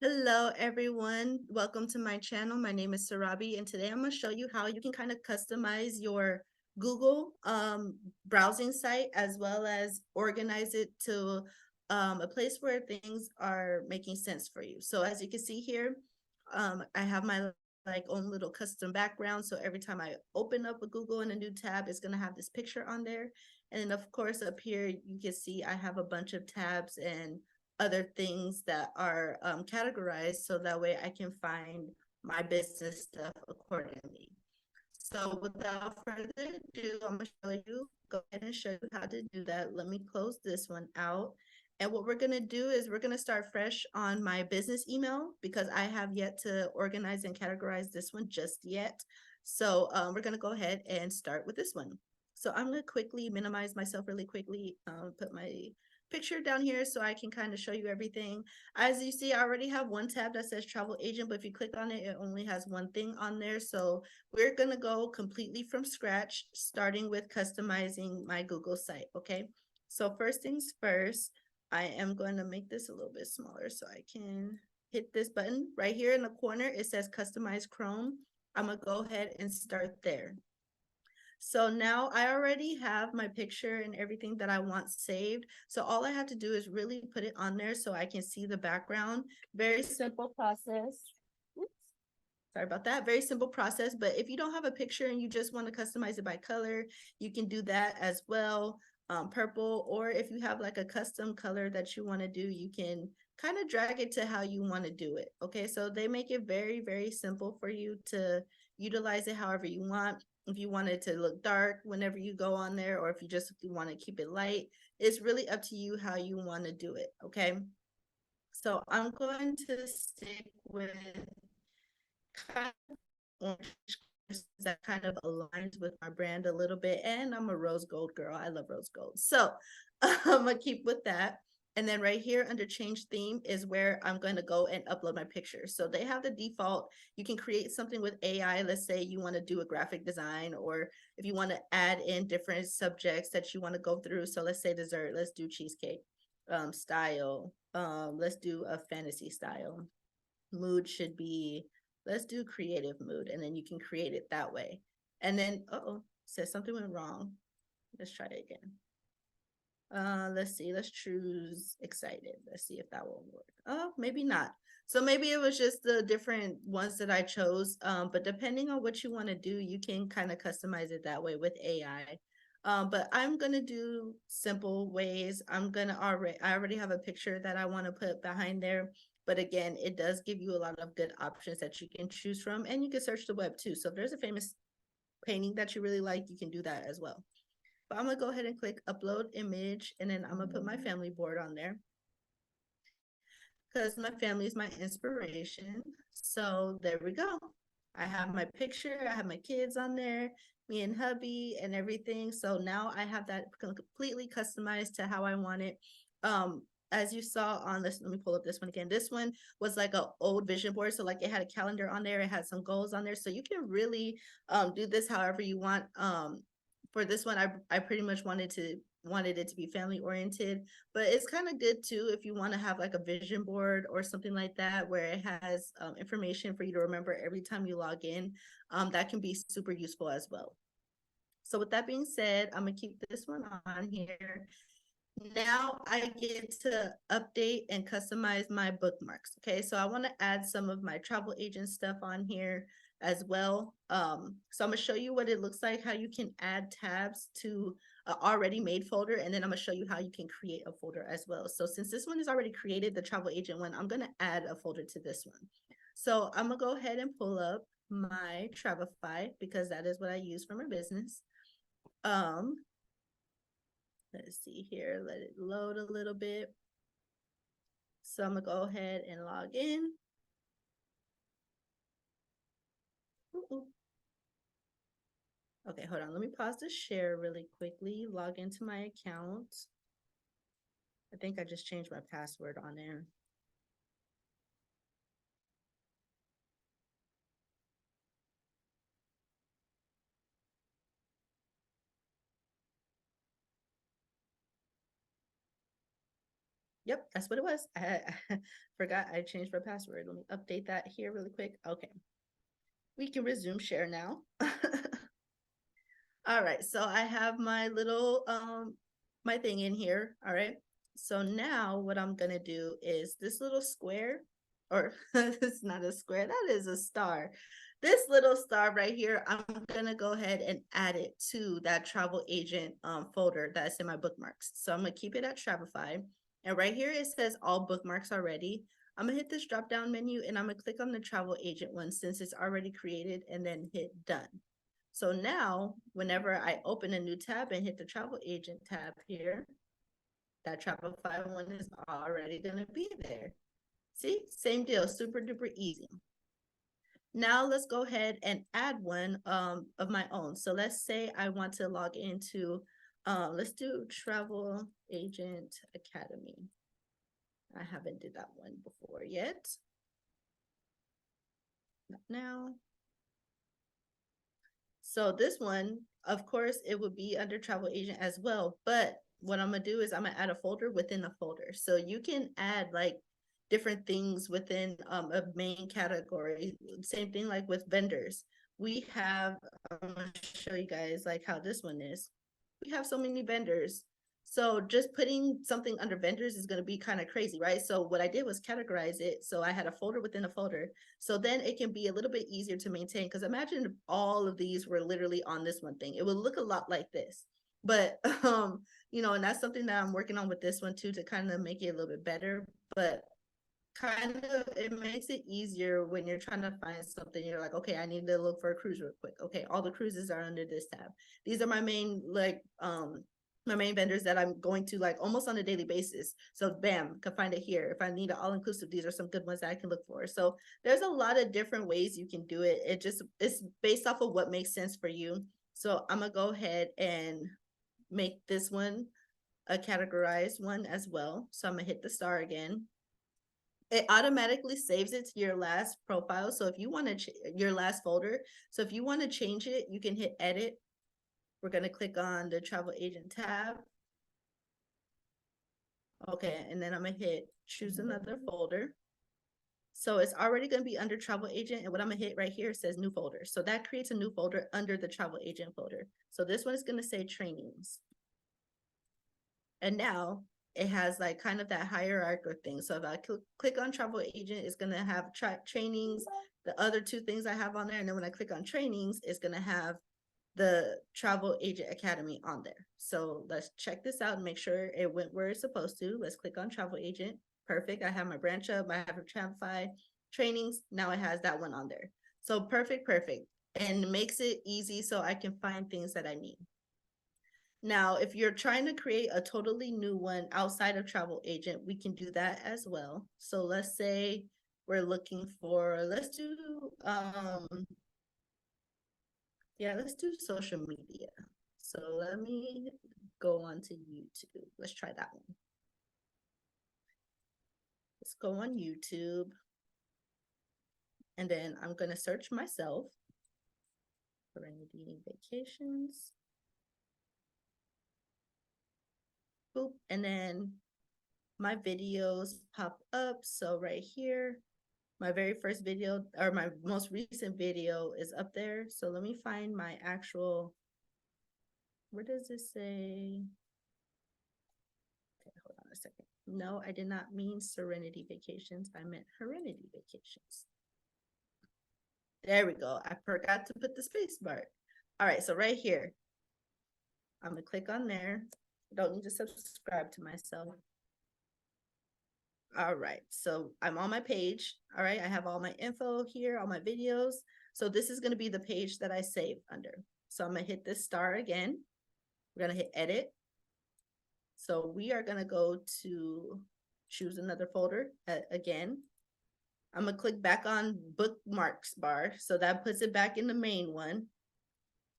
Hello, everyone. Welcome to my channel. My name is Sarabi, and today I'm going to show you how you can kind of customize your Google browsing site as well as organize it to a place where things are making sense for you. So as you can see here, I have my own little custom background. So every time I open up a Google in a new tab, it's going to have this picture on there. And then of course up here, you can see I have a bunch of tabs and other things that are categorized so that way I can find my business stuff accordingly. So without further ado, I'm going to go ahead and show you how to do that. Let me close this one out. And what we're going to do is we're going to start fresh on my business email because I have yet to organize and categorize this one just yet. So we're going to go ahead and start with this one. So I'm going to quickly minimize myself really quickly, put my picture down here so I can kind of show you everything. As you see, I already have one tab that says travel agent, but if you click on it, it only has one thing on there. So we're going to go completely from scratch, starting with customizing my Google site. Okay. So first things first, I am going to make this a little bit smaller so I can hit this button right here in the corner. It says customize Chrome. I'm going to go ahead and start there. So now I already have my picture and everything that I want saved. So all I have to do is really put it on there so I can see the background. Very simple process. Oops. Sorry about that. Very simple process. But if you don't have a picture and you just want to customize it by color, you can do that as well. Purple, or if you have like a custom color that you want to do, you can kind of drag it to how you want to do it. Okay, so they make it very, very simple for you to utilize it however you want. If you want it to look dark whenever you go on there, or if you just want to keep it light, it's really up to you how you want to do it. Okay, so I'm going to stick with kind of orange that kind of aligns with my brand a little bit. And I'm a rose gold girl. I love rose gold. So I'm going to keep with that. And then right here under change theme is where I'm going to go and upload my picture. So they have the default. You can create something with AI. Let's say you want to do a graphic design, or if you want to add in different subjects that you want to go through. So let's say dessert, let's do cheesecake style. Let's do a fantasy style. Mood should be, let's do creative mood, and then you can create it that way. And then says something went wrong. Let's try it again. Let's see, let's choose excited. Let's see if that will work. Oh, maybe not. So maybe it was just the different ones that I chose. But depending on what you want to do, you can kind of customize it that way with AI. But I'm gonna do simple ways. I already have a picture that I want to put behind there. But again, it does give you a lot of good options that you can choose from, and you can search the web too. So if there's a famous painting that you really like, you can do that as well. But I'm gonna go ahead and click upload image, and then I'm gonna put my family board on there because my family is my inspiration. So there we go. I have my picture, I have my kids on there, me and hubby and everything. So now I have that completely customized to how I want it. As you saw on this, let me pull up this one again. This one was like an old vision board. So like it had a calendar on there, it had some goals on there. So you can really do this however you want. For this one, I pretty much wanted it to be family oriented, but it's kind of good too if you want to have like a vision board or something like that where it has information for you to remember every time you log in. That can be super useful as well. So with that being said, I'm gonna keep this one on here. Now I get to update and customize my bookmarks. Okay, so I want to add some of my travel agent stuff on here as well. So I'm gonna show you what it looks like, how you can add tabs to an already made folder, and then I'm gonna show you how you can create a folder as well. So since this one is already created, the travel agent one, I'm gonna add a folder to this one. So I'm gonna go ahead and pull up my Travify because that is what I use for my business. Let's see here, let it load a little bit. So I'm gonna go ahead and log in. Okay, hold on, let me pause the share really quickly, log into my account. I think I just changed my password on there. Yep, that's what it was. I forgot I changed my password. Let me update that here really quick. Okay. We can resume share now. All right, so I have my little my thing in here. All right. So now what I'm gonna do is this little square, or it's not a square, that is a star. This little star right here, I'm gonna go ahead and add it to that travel agent folder that's in my bookmarks. So I'm gonna keep it at Shopify. And right here it says all bookmarks already. I'm gonna hit this drop down menu and I'm gonna click on the travel agent one since it's already created and then hit done. So now, whenever I open a new tab and hit the travel agent tab here, that Shopify one is already going to be there. See, same deal, super duper easy. Now let's go ahead and add one of my own. So let's say I want to log into, let's do Travel Agent Academy. I haven't did that one before yet. Not now. So this one, of course, it would be under travel agent as well. But what I'm gonna do is I'm gonna add a folder within a folder. So you can add like different things within a main category. Same thing like with vendors. We have, I'm gonna show you guys like how this one is. We have so many vendors. So just putting something under vendors is going to be kind of crazy, right? So what I did was categorize it. So I had a folder within a folder. So then it can be a little bit easier to maintain, because imagine if all of these were literally on this one thing. It would look a lot like this. But you know, and that's something that I'm working on with this one too, to kind of make it a little bit better. But kind of it makes it easier when you're trying to find something. You're like, okay, I need to look for a cruise real quick. Okay, all the cruises are under this tab. These are my main like my main vendors that I'm going to like almost on a daily basis. So bam, can find it here. If I need an all-inclusive, these are some good ones that I can look for. So there's a lot of different ways you can do it. It's based off of what makes sense for you. So I'm gonna go ahead and make this one a categorized one as well. So I'm gonna hit the star again. It automatically saves it to your last profile. So if you want to your last folder, so if you want to change it, you can hit edit. We're going to click on the travel agent tab. Okay, and then I'm going to hit choose another folder. So it's already going to be under travel agent, and what I'm going to hit right here says new folder. So that creates a new folder under the travel agent folder. So this one is going to say trainings. And now it has like kind of that hierarchical thing. So if I click on travel agent, it's going to have trainings, the other two things I have on there. And then when I click on trainings, it's going to have the travel agent academy on there. So let's check this out and make sure it went where it's supposed to. Let's click on travel agent. Perfect. I have my branch up. I have a Travelify trainings. Now it has that one on there. So perfect. And makes it easy so I can find things that I need. Now, if you're trying to create a totally new one outside of travel agent, we can do that as well. So let's say we're looking for, let's do social media. So let me go on to YouTube. Let's try that one. Let's go on YouTube. And then I'm going to search myself. Serenity Vacations. Boop. And then my videos pop up. So right here, my very first video, or my most recent video, is up there. So let me find my actual, where does it say? Okay, hold on a second. No, I did not mean Serenity Vacations. I meant Heredity Vacations. There we go. I forgot to put the space bar. All right, so right here, I'm gonna click on there. I don't need to subscribe to myself. All right, so I'm on my page. All right, I have all my info here, all my videos. So this is gonna be the page that I save under. So I'm gonna hit this star again. We're gonna hit edit. So we are gonna go to choose another folder again. I'm gonna click back on bookmarks bar. So that puts it back in the main one.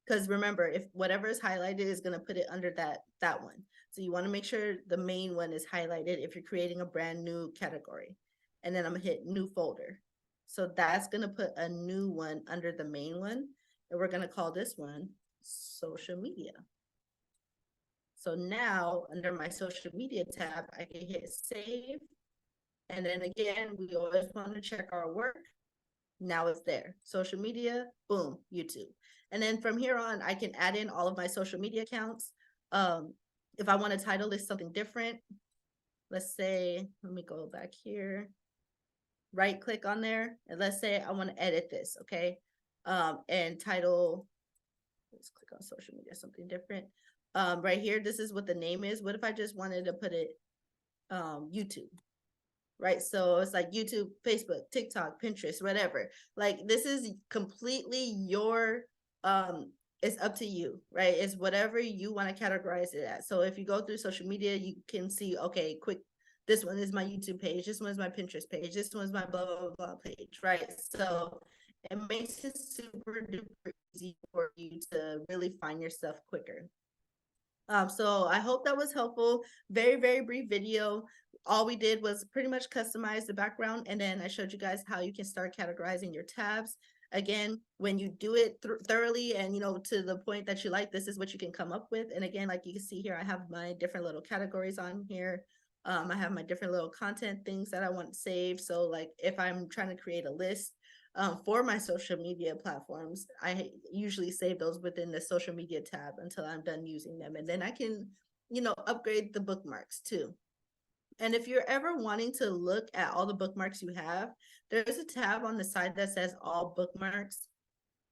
Because remember, if whatever is highlighted is gonna put it under that one. So you wanna make sure the main one is highlighted if you're creating a brand new category. And then I'm gonna hit new folder. So that's gonna put a new one under the main one. And we're gonna call this one social media. So now under my social media tab, I can hit save. And then again, we always want to check our work. Now it's there. Social media, boom, YouTube. And then from here on, I can add in all of my social media accounts. If I want to title this something different, let's say, let me go back here, right click on there. And let's say I want to edit this, okay? And title, let's click on social media, something different. Right here, this is what the name is. What if I just wanted to put it YouTube? Right, so it's like YouTube, Facebook, TikTok, Pinterest, whatever. Like this is completely your it's up to you, right? It's whatever you want to categorize it as. So if you go through social media, you can see, okay, quick, this one is my YouTube page, this one is my Pinterest page, this one's my blah blah blah page, right? So it makes it super duper easy for you to really find your stuff quicker. So I hope that was helpful. Very, very brief video. All we did was pretty much customize the background, and then I showed you guys how you can start categorizing your tabs. Again, when you do it thoroughly and to the point that you like, this is what you can come up with. And again, like you can see here, I have my different little categories on here. I have my different little content things that I want saved. So like if I'm trying to create a list for my social media platforms, I usually save those within the social media tab until I'm done using them. And then I can, upgrade the bookmarks too. And if you're ever wanting to look at all the bookmarks you have, there's a tab on the side that says all bookmarks.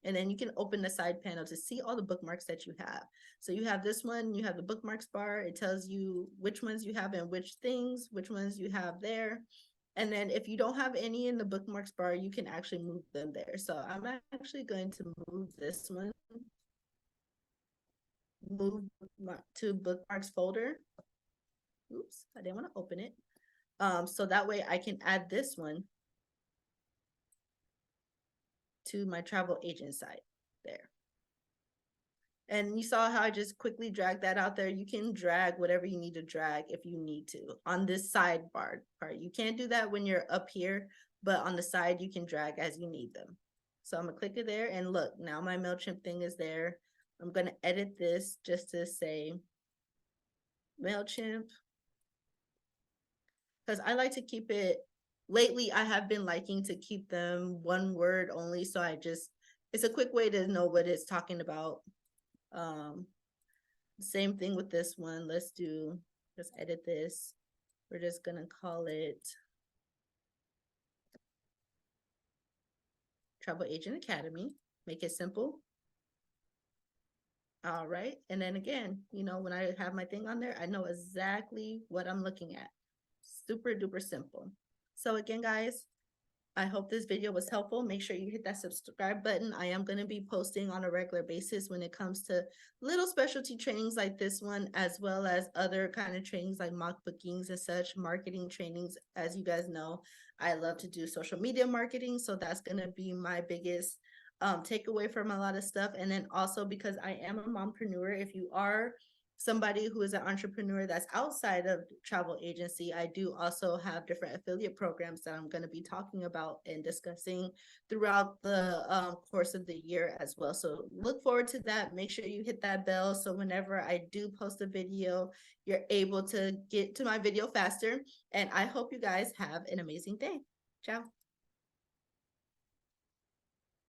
And then you can open the side panel to see all the bookmarks that you have. So you have this one, you have the bookmarks bar. It tells you which ones you have and which things, which ones you have there. And then if you don't have any in the bookmarks bar, you can actually move them there. So I'm actually going to move this one, move to bookmarks folder. Oops, I didn't want to open it. So that way I can add this one to my travel agent site there. And you saw how I just quickly dragged that out there. You can drag whatever you need to drag if you need to on this sidebar part. You can't do that when you're up here, but on the side, you can drag as you need them. So I'm gonna click it there and look, now my MailChimp thing is there. I'm gonna edit this just to say MailChimp, because I like to keep it, lately I have been liking to keep them one word only. So it's a quick way to know what it's talking about. Same thing with this one. Let's edit this. We're just gonna call it Travel Agent Academy. Make it simple. All right. And then again, when I have my thing on there, I know exactly what I'm looking at. Super duper simple. So again, guys, I hope this video was helpful. Make sure you hit that subscribe button. I am going to be posting on a regular basis when it comes to little specialty trainings like this one, as well as other kind of trainings like mock bookings and such, marketing trainings. As you guys know, I love to do social media marketing. So that's going to be my biggest takeaway from a lot of stuff. And then also because I am a mompreneur, if you are somebody who is an entrepreneur that's outside of travel agency, I do also have different affiliate programs that I'm going to be talking about and discussing throughout the course of the year as well. So look forward to that. Make sure you hit that bell so whenever I do post a video, you're able to get to my video faster. And I hope you guys have an amazing day. Ciao.